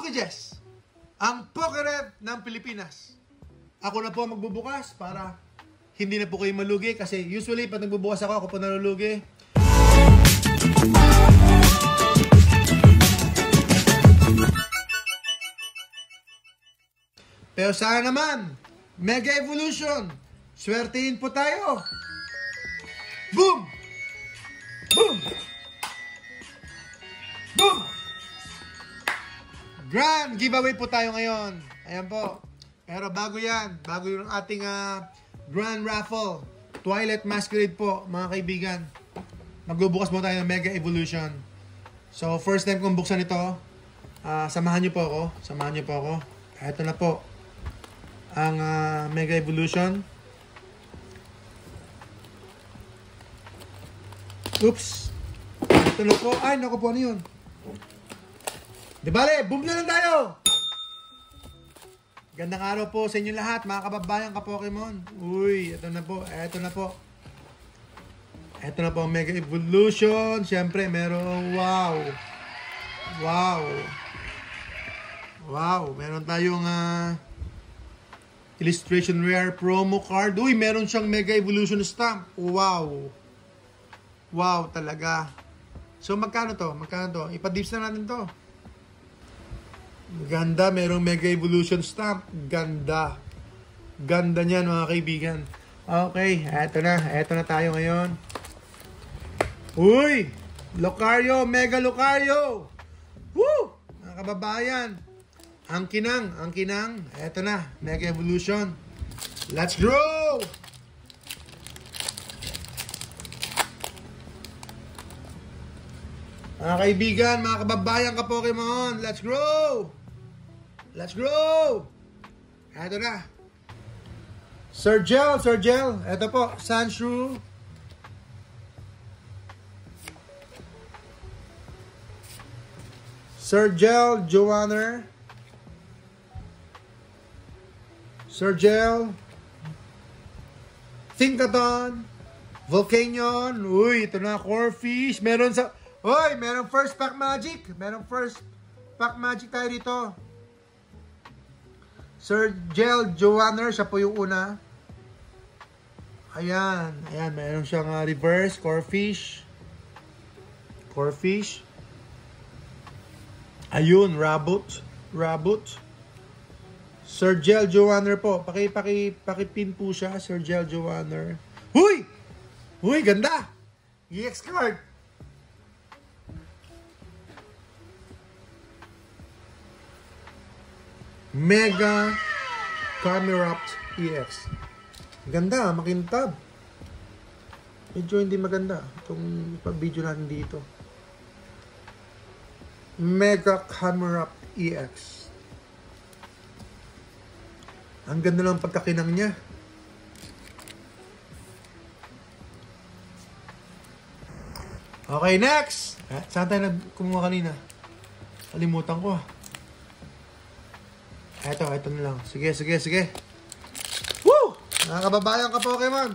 Pokejes, ang Pokeref ng Pilipinas. Ako na po magbubukas para hindi na po kayo malugi kasi usually pag nagbubukas ako po nalulugi. Pero sana naman, Mega Evolution, swertihin po tayo. Boom! Boom! Boom! Grand giveaway po tayo ngayon. Ayan po. Pero bago yan, bago yung ating Grand Raffle, Twilight Masquerade po, mga kaibigan. Magbubukas mo tayo ng Mega Evolution. So, first time kong buksan ito. Samahan niyo po ako. Samahan niyo po ako. Ito na po ang Mega Evolution. Oops. Ito na po. Ay, naku po, ano yun? Di bale, boom na lang tayo! Gandang araw po sa inyo lahat, mga kababayan ka-Pokemon. Uy, ito na po, ito na po. Ito na po ang Mega Evolution. Siyempre, merong wow. Wow. Wow, meron tayong illustration rare promo card. Uy, meron siyang Mega Evolution stamp. Wow. Wow, talaga. So, magkano to? Magkano to? Ipa-dips na natin to. Ganda, merong Mega Evolution stamp. Ganda. Ganda niyan, mga kaibigan. Okay, eto na tayo ngayon. Uy! Lucario, Mega Lucario! Woo! Mga kababayan. Ang kinang. Eto na, Mega Evolution. Let's grow! Mga kaibigan, mga kababayan ka-Pokemon, let's grow! Let's grow! Eto na. Sir Gel. Eto po, Sandshrew. Sir Gel, Joanner. Sir Gel. Thinkaton. Volcanion. Uy, ito na, Corphish. Meron first pack magic. Merong first pack magic tayo dito. Sir Gel Joanner, siya po yung una. Ayan, meron siyang reverse Corphish. Ayun, Rabot. Sir Gel Joanner po. Paki-pin po siya, Sir Gel Joanner. Huy, ganda. EX card. Mega Camerupt EX. Ganda, makintab. Medyo hindi maganda itong video natin dito. Mega Camerupt EX. Ang ganda ng pagkakinang niya. Okay, next! Saan tayo kumuha kanina? Kalimutan ko. Ito na lang. Sige. Woo! Mga kababayan ka-Pokemon.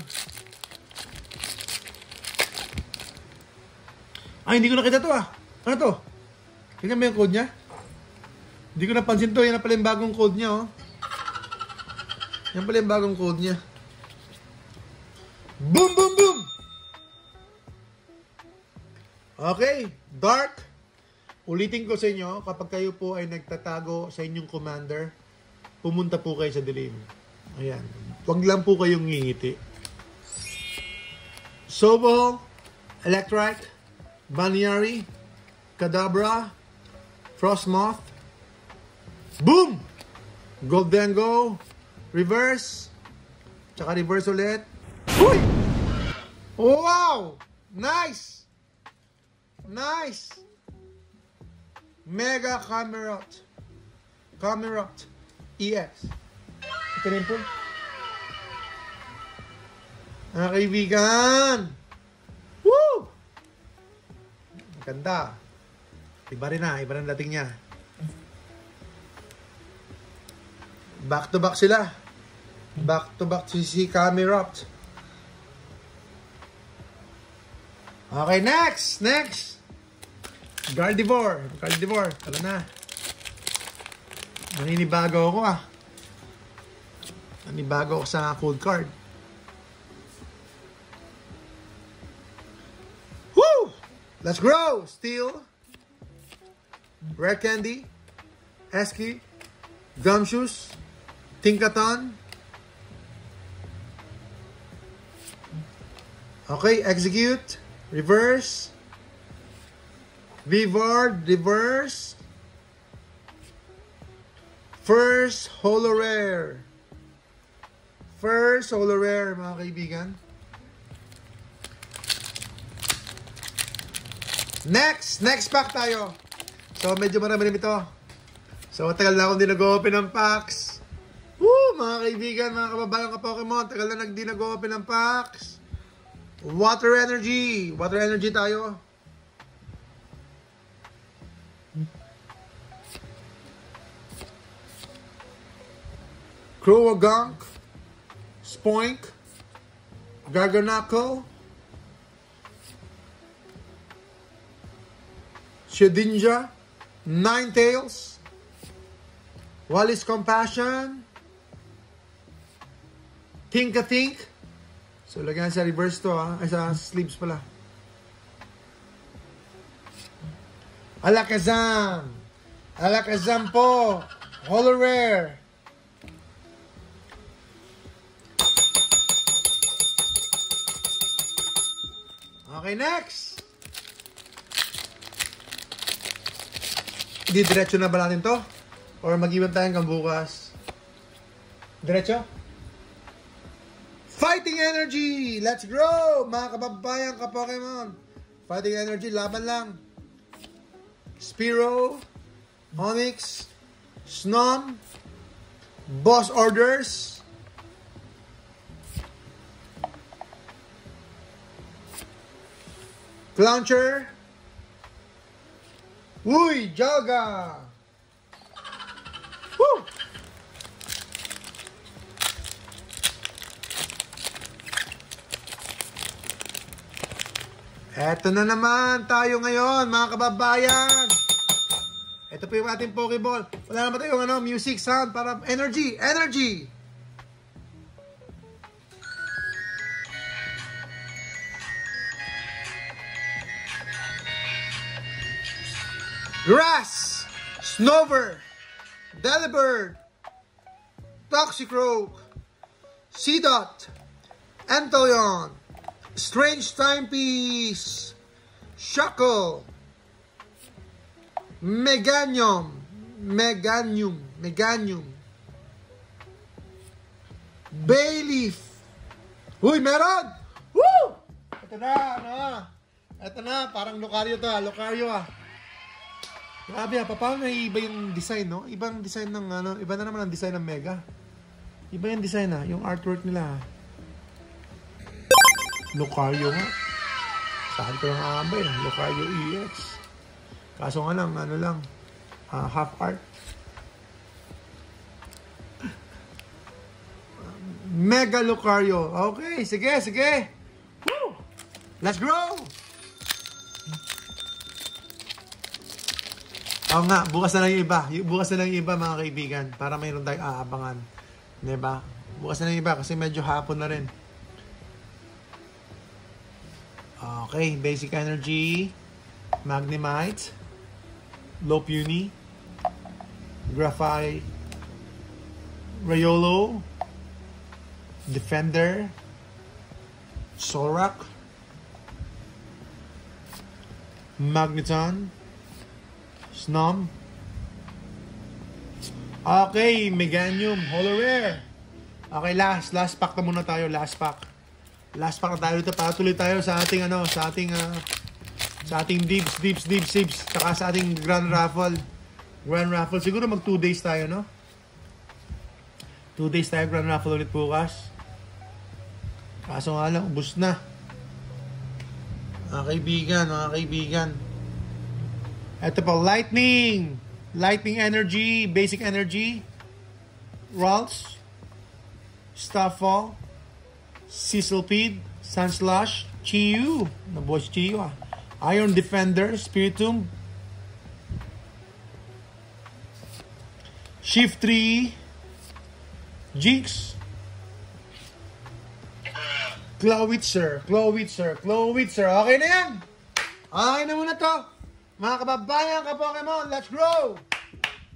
Ay, hindi ko nakita to Ano to? Tingnan mo yung code niya. Hindi ko napansin to. Yan na pala yung bagong code niya, oh. Yan pala yung bagong code niya. Boom! Okay. Dark. Ulitin ko sa inyo, kapag kayo po ay nagtatago sa inyong commander, pumunta po kayo sa dilim. Ayan. Huwag lang po kayong ngingiti. Sobol, Electrike, Baniyari, Kadabra, Frostmoth, boom! Goldengo, reverse, tsaka reverse ulit. Uy! Wow! Nice! Mega Camerupt EX. Ito rin po. Mga kaibigan! Woo! Maganda. Iba rin dating niya. Back to back sila. Back to back si Camerupt. Okay, next. Gardevoir. Tara na. Naninibago ako ah. Naninibago ako sa cold card. Woo! Let's grow! Steel. Rare Candy. Esky. Gumshoes. Tinkaton. Okay, execute. Reverse. Vivard. Reverse. First holo rare. First holo rare, mga kaibigan. Next pack tayo. So, medyo marami ito. So, tagal na akong di nag-open ng packs. Woo! Mga kaibigan, mga kababayan ka Pokemon, tagal na di nag-open ng packs. Water Energy. Water Energy tayo. Croagunk. Spoink. Garganacl. Shedinja. Ninetales. Wallis Compassion. Think-a-Think. So, lagyan sa reverse to ha. Ay, sa sleeves pala. Alakazam. Alakazam po. Holo rare. Okay, next. Diretso na ba natin to? Or mag-iwan tayo hanggang bukas? Diretso? Fighting Energy! Let's grow! Mga kababayan ka Pokemon. Fighting Energy, laban lang. Spearow, Onix, Snom, Boss Orders, Clouncher, Uy, Joga! Woo! Eto na naman tayo ngayon, mga kababayan. Ito po yung ating Pokeball. Wala naman tayong music sound para energy. Energy! Grass! Snover! Delibird! Toxicroak! Seedot! Anteleon! Strange Timepiece, Shuckle, Meganium, Bayleaf. Uy, meron! Woo! Ito na, parang Lucario to, Lucario ah. Grabe ah, paano naiiba yung design, no? Ibang design ng iba na naman ang design ng Mega. Iba yung design ah, yung artwork nila ah. Lucario nga. Saan ko lang aabay. Lucario EX. Kaso nga lang, half art. Mega Lucario. Okay, sige. Woo! Let's grow! Oo nga, bukas na lang yung iba. Bukas na lang yung iba, mga kaibigan. Para mayroon tayong aabangan. Diba? Bukas na lang yung iba kasi medyo hapon na rin. Okay, Basic Energy, Magnemite, Lopunny, Graphite, Rayolo, Defender, Solrock, Magneton, Snom. Okay, Meganium, Holo Rare. Okay, last pack na muna tayo, last pack. Last pack na tayo dito para tuloy tayo sa ating sa ating Deeps, tsaka sa ating Grand Raffle. Siguro mag 2 days tayo, no? 2 days tayo Grand Raffle ulit bukas. Kaso nga lang, ubus na. Mga kaibigan. Ito pa, Lightning Energy, Basic Energy, Ralts, Starfall, Sizzlipede, Sunslash, Chiyu, nabuhay si Chiyu ah. Iron Defender, Spiritomb, Shift 3, Jinx, Clawitzer. Okay na yan. Okay na muna to. Mga kababayan, ka-Pokemon, let's grow!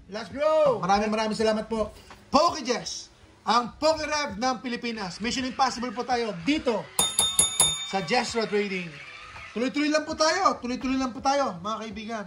Let's grow! Maraming salamat po. PokeJess, ang PokeRev ng Pilipinas. Mission Impossible po tayo dito sa Jestro Trading. Tuloy-tuloy lang po tayo, mga kaibigan.